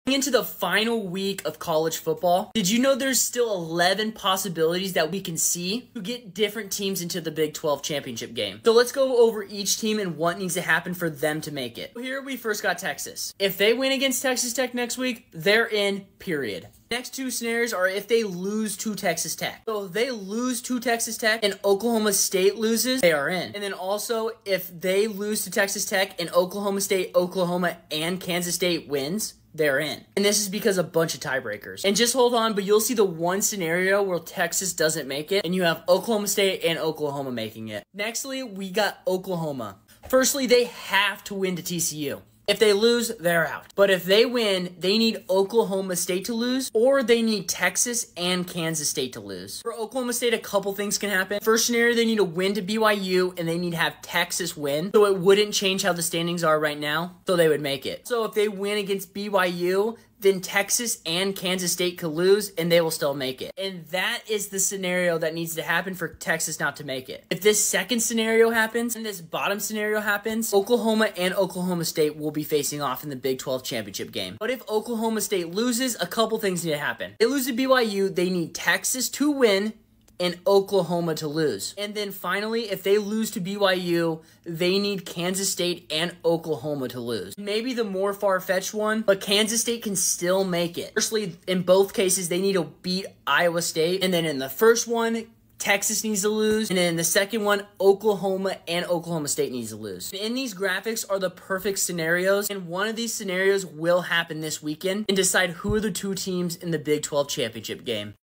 Into the final week of college football, did you know there's still 11 possibilities that we can see to get different teams into the Big 12 championship game? So let's go over each team and what needs to happen for them to make it. Here we first got Texas. If they win against Texas Tech next week, they're in, period. Next two scenarios are if they lose to Texas Tech. So if they lose to Texas Tech and Oklahoma State loses, they are in. And then also if they lose to Texas Tech and Oklahoma State, Oklahoma, and Kansas State wins, they're in. And this is because a bunch of tiebreakers. And just hold on, but you'll see the one scenario where Texas doesn't make it, and you have Oklahoma State and Oklahoma making it. Nextly, we got Oklahoma. Firstly, they have to win to TCU. If they lose, they're out. But if they win, they need Oklahoma State to lose, or they need Texas and Kansas State to lose. For Oklahoma State, a couple things can happen. First scenario, they need to win to BYU, and they need to have Texas win. So it wouldn't change how the standings are right now, so they would make it. So if they win against BYU, then Texas and Kansas State could lose, and they will still make it. And that is the scenario that needs to happen for Texas not to make it. If this second scenario happens, and this bottom scenario happens, Oklahoma and Oklahoma State will be facing off in the Big 12 championship game. But if Oklahoma State loses, a couple things need to happen. They lose to BYU, they need Texas to win, and Oklahoma to lose. And then finally, if they lose to BYU, they need Kansas State and Oklahoma to lose. Maybe the more far-fetched one, but Kansas State can still make it. Firstly, in both cases, they need to beat Iowa State. And then in the first one, Texas needs to lose. And then in the second one, Oklahoma and Oklahoma State needs to lose. In these graphics are the perfect scenarios, and one of these scenarios will happen this weekend and decide who are the two teams in the Big 12 championship game.